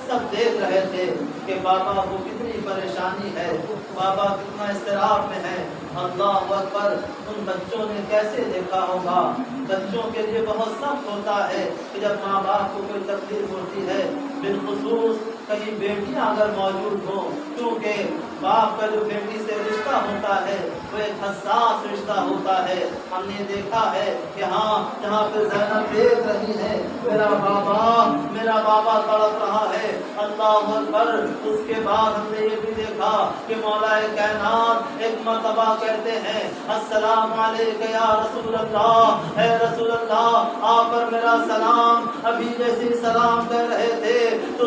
سب دیکھ رہے تھے کہ بابا کو کتنی پریشانی ہے، بابا کتنا اضطراب میں ہے۔ اللہ اکبر، ان بچوں نے کیسے دیکھا ہوگا؟ بچوں کے لیے بہت سخت ہوتا ہے کہ جب ماں باپ کو کوئی تکلیف ہوتی ہے، بالخصوص کہیں بیٹیاں اگر موجود ہوں، کیونکہ باپ کا جو بیٹی سے رشتہ ہوتا ہے وہ ایک حساس رشتہ ہوتا ہے۔ ہم نے دیکھا ہے کہ ہاں جہاں پہ زینب دیکھ رہی ہے میرا بابا تڑپ رہا ہے، اللہ اکبر۔ اس کے بعد ہم نے یہ بھی دیکھا کہ مولا کائنات ایک مرتبہ کہتے ہیں السلام علیکہ یا رسول اللہ، اے رسول اللہ آپ پر میرا سلام۔ ابھی جیسی سلام کہہ رہے تھے تو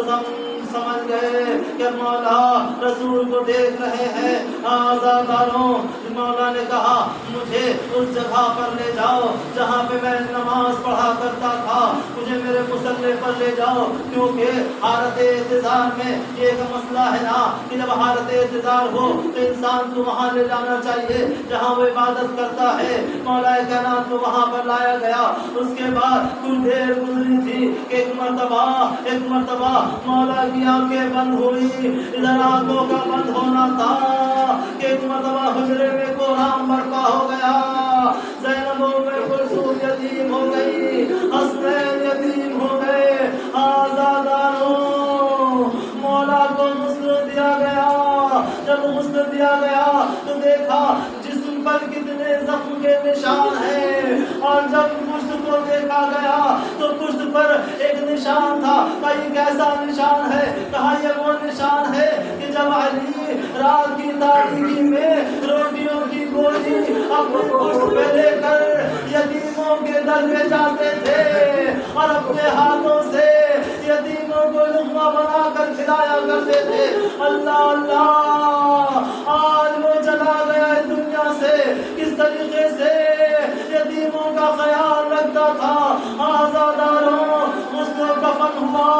سمجھ گئے کہ مولا رسول کو دیکھ رہے ہیں۔ آزاداروں، مولا نے کہا مجھے اس جگہ پر لے جاؤ جہاں پہ میں نماز پڑھا کرتا تھا، مجھے میرے مصلی پر لے جاؤ، کیونکہ حالت انتظار میں یہ ایک مسئلہ ہے نا کہ جب حالت انتظار ہو تو انسان کو وہاں لے جانا چاہیے جہاں وہ عبادت کرتا ہے۔ مولا کائنات کو وہاں پر لایا گیا۔ اس کے بعد کچھ دیر گزری تھی کہ ایک مرتبہ مولا کی آنکھیں بند ہوئی، ادھر آنکھوں کا بند ہونا تھا کہ ایک مرتبہ حجرے میں کوہرام برپا ہو گیا، زینب کلثوم یتیم ہو گئی، حسنین یتیم ہو گئے۔ آزاداروں، مولا کو غسل دیا گیا۔ جب غسل دیا گیا تو دیکھا جسم پر کتنے زخم کے نشان ہیں، اور جب پشت کو دیکھا گیا تو پشت پر ایک نشان تھا۔ کہیں کیسا نشان ہے؟ کہا یہ وہ نشان ہے کہ جب علی رات کی تاریکی میں روٹیوں کی گولی اپنے پشت پہ لے کر یتیموں کے در پہ جاتے تھے اور اپنے ہاتھوں سے یتیموں کو لقمہ بنا کر کھلایا کرتے تھے۔ اللہ اللہ، آج وہ چلا گیا اس دنیا سے، کس طریقے سے یتیموں کا خیال رکھتا تھا۔ آزاداروں، غسل و کفن ہوا،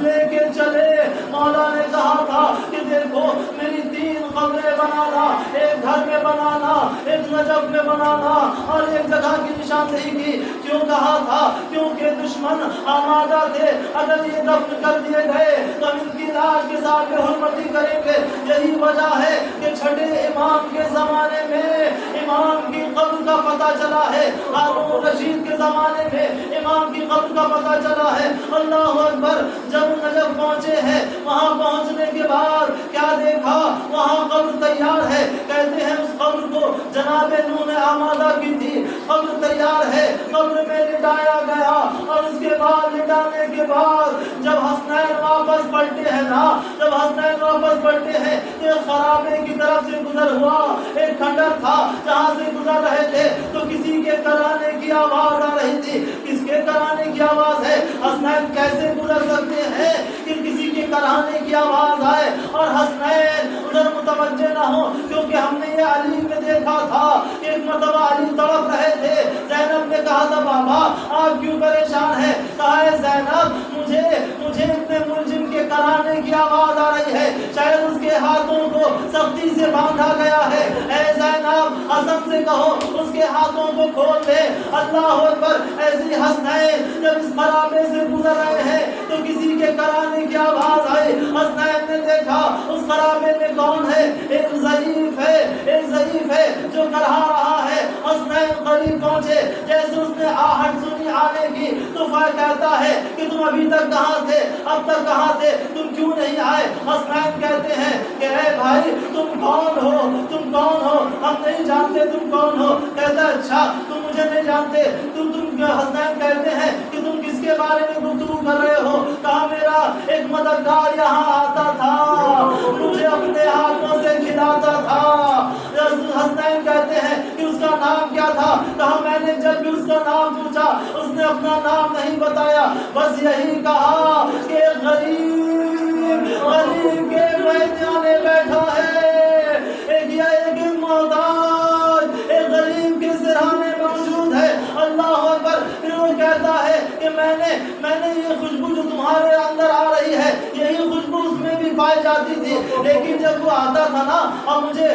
لے کے چلے۔ مولا نے کہا تھا کہ دیکھو میری 3 قبریں بنانا، ایک گھر میں بنانا، ایک نجف میں بنانا اور ایک جگہ کی نشاندہی کی۔ کیوں کہا تھا؟ کیونکہ دشمن آمادہ تھے، اگر یہ دفن کر دیے گئے تو ہم ان کی لاش کے ساتھ بے حرمتی کریں گے۔ یہی وجہ ہے کہ چھٹے امام کے زمانے میں امام کی قبر کا پتہ چلا ہے، ہارون رشید کے زمانے میں امام کی قبر کا پتہ چلا ہے۔ اللہ اکبر۔ جب نجف پہنچے ہیں، وہاں پہنچنے کے بعد کیا دیکھا؟ وہاں قبر تیار ہے۔ کہتے ہیں اس قبر کو جناب نوح نے آمادہ کی تھی، قبر تیار ہے، قبر میں لٹایا گیا۔ اور اس کے بعد لٹانے کے بعد جب حسنین واپس پلٹے ہیں نا، جب حسنین واپس پلٹے ہیں تو ایک خرابے کی طرف سے گزر ہوا، ایک کھنڈر تھا جہاں سے گزر رہے تھے تو کسی کے کرانے کی آواز آ رہی تھی۔ کس کے کرانے کی آواز ہے؟ حسنین کیسے گزر سکتے ہیں کہ کسی کے کرانے کی آواز آئے اور حسنین ادھر متوجہ نہ ہو؟ کیونکہ ہم نے یہ علی میں دیکھا تھا کہ ایک مرتبہ علی تڑپ رہے تھے۔ زینب نے کہا تھا بابا آپ کیوں پریشان ہیں؟ کہا ہے زینب مجھے اتنے ملزم کے کرانے کی آواز آ رہی ہے، شاید اس کے ہاتھوں کو سختی سے باندھا گیا ہے۔ اے زینب حسن سے کہو اس کے ہاتھوں کو کھول دے۔ اللہ اکبر۔ ایسی حسنین جب اس خرابے سے گزر رہے ہیں تو کسی کے کرانے کی آواز آئی۔ حسنین نے دیکھا اس خرابے میں کون ہے؟ ایک ضعیف ہے جو کرا رہا ہے۔ حسنین قریب پہنچے، جیسے اس نے آہٹ سنی آنے کی تو کہتا ہے کہ تم ابھی تک کہاں تھے؟ اب تک کہاں تھے؟ تم کیوں نہیں آئے؟ حسنین کہتے ہیں کہ اے بھائی تم کون ہو؟ ہم نہیں جانتے تم کون ہو۔ کہتا ہے اچھا تم مجھے نہیں جانتے، تم حسنین کہتے ہیں کہ تم کس کے بارے میں گفتگو کر رہے ہو؟ کہا میرا ایک مددگار یہاں آتا تھا، مجھے اپنے ہاتھوں سے کھلاتا تھا۔ حسنین کہتے ہیں کہ اس کا نام کیا تھا؟ کہا میں نے جب بھی اس کا نام پوچھا اس نے اپنا نام نہیں بتایا، بس یہی کہا کہ غریب کے میدانے بیٹھا ہے، ایک محتاج ایک غریب کے سرہانے موجود ہے۔ اللہ اکبر۔ پھر وہ کہتا ہے کہ میں نے یہ خوشبو جو تمہارے اندر آ رہی ہے یہی خوشبو اس میں بھی پائی جاتی تھی، لیکن جب وہ آتا تھا نا اور مجھے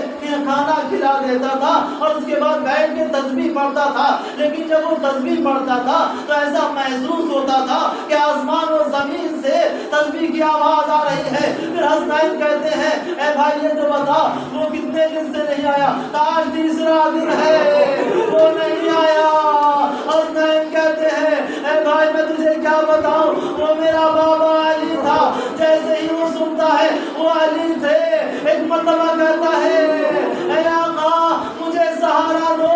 کھانا کھلا دیتا تھا اور اس کے بعد بیٹھ کے تسبیح پڑھتا تھا، لیکن جب وہ تسبیح پڑھتا تھا تو ایسا محسوس ہوتا تھا کہ آسمان و زمین سے تسبیح کی آواز آ رہی ہے۔ پھر حسنین کہتے ہیں اے بھائی یہ تو بتا وہ کتنے دن سے نہیں آیا؟ آج 3 دن ہے وہ نہیں آیا۔ حسنین کہتے ہیں اے بھائی میں تجھے کیا بتاؤں، وہ میرا بابا علی تھا، جیسے مرتبہ کہتا ہے اے آقا مجھے سہارا دو،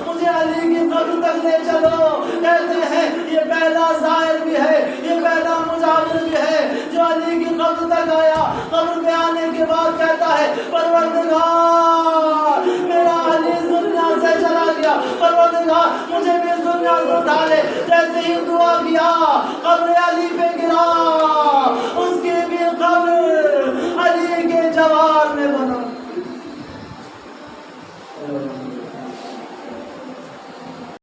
مجھے علی کی قبر تک لے چلو۔ کہتے ہیں یہ پہلا زائر بھی ہے، یہ پہلا مجاور بھی ہے جو علی کی قبر تک آیا۔ قبر پہ آنے کے بعد کہتا ہے پروردگار میرا علی اس دنیا سے چلا گیا، پروردگار مجھے بھی اس دنیا سے اٹھا لے۔ جیسے ہی دعا کیا قبر علی پہ گرا، اس کی بھی قبر علی کے جواب